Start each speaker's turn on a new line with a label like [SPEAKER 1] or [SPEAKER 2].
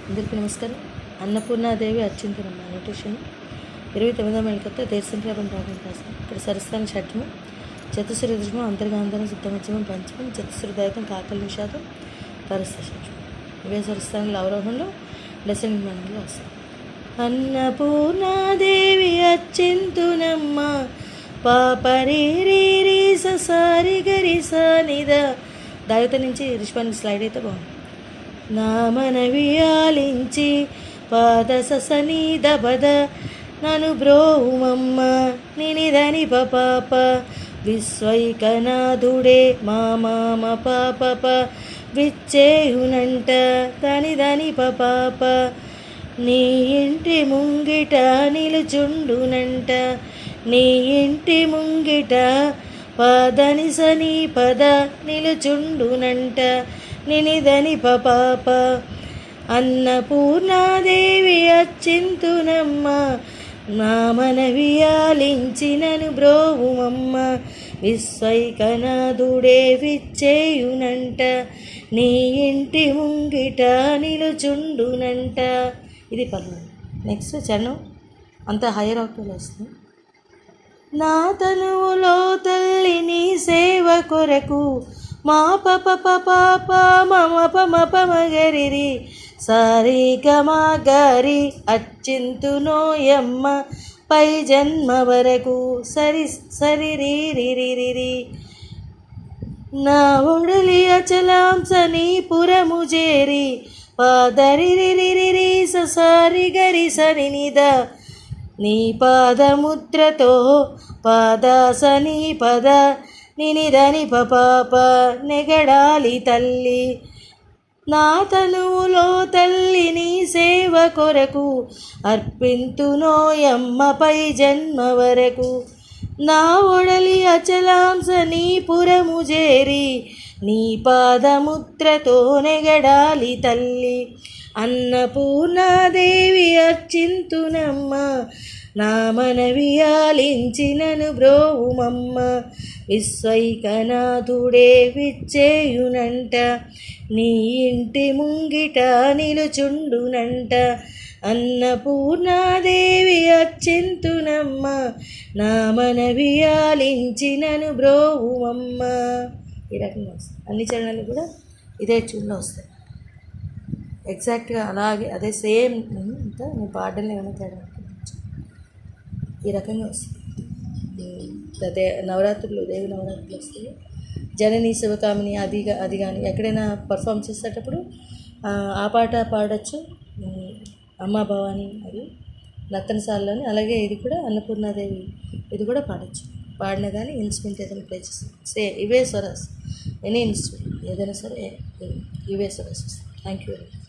[SPEAKER 1] అందరికీ నమస్కారం. అన్నపూర్ణాదేవి అర్చింతనమ్మ నోటేషన్ 29వ మేళకర్త దేశంక్రాపం రాగం రాసం. ఇక్కడ సరస్థాన షట్ము, చతుశ్రీ దృష్మం, అంతర్గాంధనం, శుద్ధమధ్యమం, పంచమం, చతుశ్రుదాయకం, కాకల నిషాదం, పరస్థ షట్ము. ఇవే సరస్థానంలో అవరోహంలో లెసన్ విమానంలో వస్తాయి. అన్నపూర్ణాదేవి అర్చింతునమ్మ పాపరి రీ రీ సారి గరి సానిద. దాయత నుంచి రిష్పానికి స్లైడ్ అయితే బాగుంది. నా మనవి ఆలించి పాద ససని దబద నను బ్రోహుమమ్మ నినిదని పాప విశ్వైకనాథుడే మా మామ పాప విచ్చేయునంట దని పాప నీ ఇంటి ముంగిట నిలుచుండునంట నీ ఇంటి ముంగిట పదని సని పద నిలుచుండునంట నినిదని పాప అన్నపూర్ణాదేవి అర్చింతునమ్మ నా మనవి ఆలించినను బ్రోవుమమ్మ విశ్వైకనాథుడే విచ్చేయునంట నీ ఇంటి ముంగిట నిలుచుండునంట. ఇది పర్లేదు. నెక్స్ట్ చరణం అంత హైయర్ ఆక్టేవ్లో వస్తుంది. నా తనువులో తల్లి నీ సేవ కొరకు మా పప పాప మమ పమ పమగరిరి సారి గమా గారి అర్చింతునోయమ్మ పై జన్మ వరకు సరి సరి రీ రి రి రి రి. నా ఒడలి అచలాంస నీ పురము చేరి పాదరి రి రి రి రి సారి గరి సరి నిద నీ పాదముద్రతో పాదాసని పద నినిదని పాప నెగడాలి తల్లి. నా తనువులో తల్లి నీ సేవ కొరకు అర్పింతునోయమ్మపై జన్మ వరకు. నా ఒడలి అచలాంస నీ పురము చేరి నీ పాదముద్రతో నెగడాలి తల్లి. అన్నపూర్ణాదేవి అర్చింతునమ్మ నా మనవి ఆలించినను బ్రోవుమమ్మ విశ్వైకనాథుడే విచ్చేయునంట నీ ఇంటి ముంగిట నిలుచుండునంట. అన్నపూర్ణాదేవి అర్చింతునమ్మ నా మనవి ఆలించినను బ్రోవుమమ్మ. ఈ రకంగా వస్తాయి. అన్ని చరణాలు కూడా ఇదే ట్యూన్లో వస్తాయి. ఎగ్జాక్ట్గా అలాగే అదే సేమ్ అంతా నేను పాడడం ఏమైనా తేడా ఈ రకంగా వస్తుంది. నవరాత్రులు దేవి నవరాత్రులు వస్తాయి. జననీ శివకామిని అది కానీ ఎక్కడైనా పర్ఫామ్ చేసేటప్పుడు ఆ పాట పాడచ్చు. అమ్మ భవాని అది నర్తనశాలలోని. అలాగే ఇది కూడా అన్నపూర్ణాదేవి ఇది కూడా పాడచ్చు. పాడినా కానీ ఇన్స్ట్రుమెంట్ ఏదైనా ప్లే చేస్తాం ఇవే స్వరాస్. ఎనీ ఇన్స్ట్రుమెంట్ ఏదైనా సరే ఇవే swaras. Thank you very much.